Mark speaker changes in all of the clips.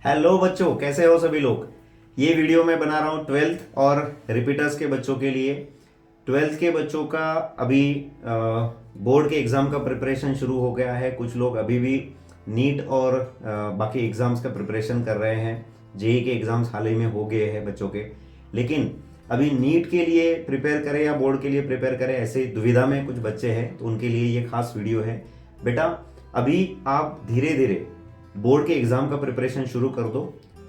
Speaker 1: Hello बच्चों, कैसे हो सभी लोग। ये वीडियो मैं बना रहा हूँ 12th और रिपीटर्स के बच्चों के लिए। 12th के बच्चों का अभी बोर्ड के एग्ज़ाम का प्रिपरेशन शुरू हो गया है। कुछ लोग अभी भी नीट और बाकी एग्ज़ाम्स का प्रिपरेशन कर रहे हैं। जेई के एग्ज़ाम्स हाल ही में हो गए हैं बच्चों के, लेकिन अभी नीट के लिए प्रिपेयर करें या बोर्ड के लिए प्रिपेयर करें, ऐसे दुविधा में कुछ बच्चे हैं, तो उनके लिए ये खास वीडियो है। बेटा, अभी आप धीरे धीरे बोर्ड के एग्ज़ाम का प्रिपरेशन शुरू कर दो।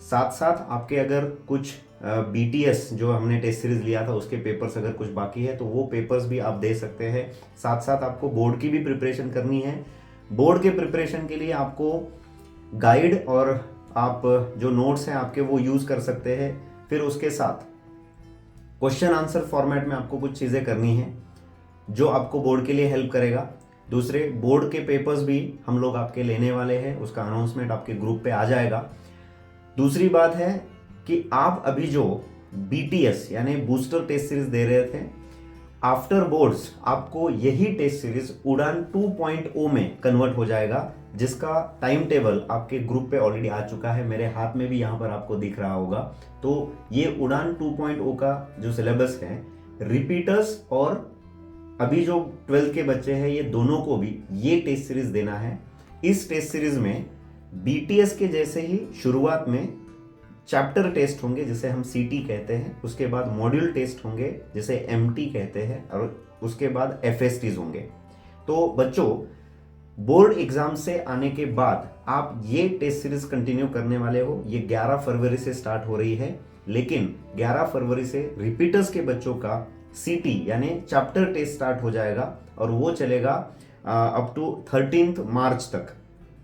Speaker 1: साथ साथ आपके अगर कुछ बीटीएस जो हमने टेस्ट सीरीज लिया था उसके पेपर्स अगर कुछ बाकी है तो वो पेपर्स भी आप दे सकते हैं। साथ साथ आपको बोर्ड की भी प्रिपरेशन करनी है। बोर्ड के प्रिपरेशन के लिए आपको गाइड और आप जो नोट्स हैं आपके वो यूज़ कर सकते हैं। फिर उसके साथ क्वेश्चन आंसर फॉर्मेट में आपको कुछ चीज़ें करनी है जो आपको बोर्ड के लिए हेल्प करेगा। दूसरे, बोर्ड के पेपर्स भी हम लोग आपके लेने वाले हैं, उसका अनाउंसमेंट आपके ग्रुप पे आ जाएगा। दूसरी बात है कि आप अभी जो बीटीएस यानी बूस्टर टेस्ट सीरीज दे रहे थे, आफ्टर बोर्ड्स आपको यही टेस्ट सीरीज उड़ान 2.0 में कन्वर्ट हो जाएगा, जिसका टाइम टेबल आपके ग्रुप पे ऑलरेडी आ चुका है। मेरे हाथ में भी यहाँ पर आपको दिख रहा होगा। तो ये उड़ान 2.0 का जो सिलेबस है, रिपीटर्स और अभी जो 12th के बच्चे हैं, ये दोनों को भी ये टेस्ट सीरीज देना है। इस टेस्ट सीरीज में बीटीएस के जैसे ही शुरुआत में चैप्टर टेस्ट होंगे जिसे हम सीटी कहते हैं, उसके बाद मॉड्यूल टेस्ट होंगे जिसे एमटी कहते हैं, और उसके बाद एफएसटीज होंगे। तो बच्चों, बोर्ड एग्जाम से आने के बाद आप ये टेस्ट सीरीज कंटिन्यू करने वाले हो। ये 11 फरवरी से स्टार्ट हो रही है, लेकिन 11 फरवरी से रिपीटर्स के बच्चों का सीटी यानी चैप्टर टेस्ट स्टार्ट हो जाएगा और वो चलेगा अप टू 13 मार्च तक।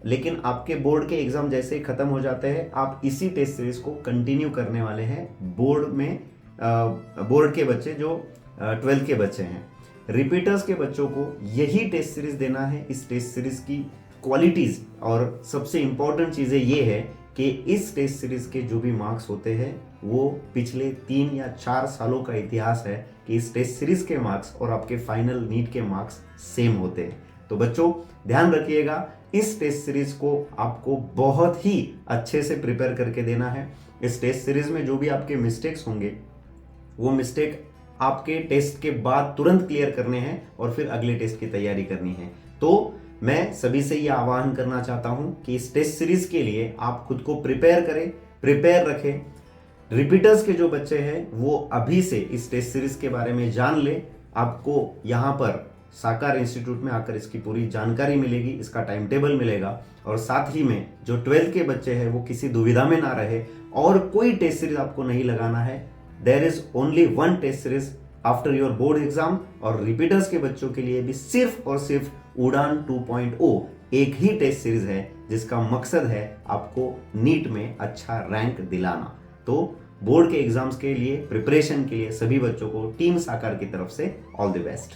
Speaker 1: लेकिन आपके बोर्ड के एग्जाम जैसे ही खत्म हो जाते हैं, आप इसी टेस्ट सीरीज को कंटिन्यू करने वाले हैं बोर्ड में। बोर्ड के बच्चे जो 12th के बच्चे हैं, रिपीटर्स के बच्चों को यही टेस्ट सीरीज देना है। इस टेस्ट सीरीज की क्वालिटीज और सबसे इंपॉर्टेंट चीजें ये है कि इस टेस्ट सीरीज के जो भी मार्क्स होते हैं वो पिछले 3 या 4 सालों का इतिहास है कि इस टेस्ट सीरीज के मार्क्स और आपके फाइनल नीट के मार्क्स सेम होते हैं। तो बच्चों, ध्यान रखिएगा, इस टेस्ट सीरीज को आपको बहुत ही अच्छे से प्रिपेयर करके देना है। इस टेस्ट सीरीज में जो भी आपके मिस्टेक्स होंगे वो मिस्टेक आपके टेस्ट के बाद तुरंत क्लियर करने हैं और फिर अगले टेस्ट की तैयारी करनी है। तो मैं सभी से यह आह्वान करना चाहता हूं कि इस टेस्ट सीरीज के लिए आप खुद को प्रिपेयर करें, प्रिपेयर रखें। रिपीटर्स के जो बच्चे हैं वो अभी से इस टेस्ट सीरीज के बारे में जान ले। आपको यहाँ पर साकार इंस्टीट्यूट में आकर इसकी पूरी जानकारी मिलेगी, इसका टाइम टेबल मिलेगा, और साथ ही में जो 12th के बच्चे हैं वो किसी दुविधा में ना रहे और कोई टेस्ट सीरीज आपको नहीं लगाना है। There is only one test series after your board exam. और रिपीटर्स के बच्चों के लिए भी सिर्फ और सिर्फ उड़ान 2.0 एक ही टेस्ट सीरीज है जिसका मकसद है आपको नीट में अच्छा रैंक दिलाना। तो बोर्ड के एग्जाम्स के लिए प्रिपरेशन के लिए सभी बच्चों को टीम साकार की तरफ से ऑल द बेस्ट।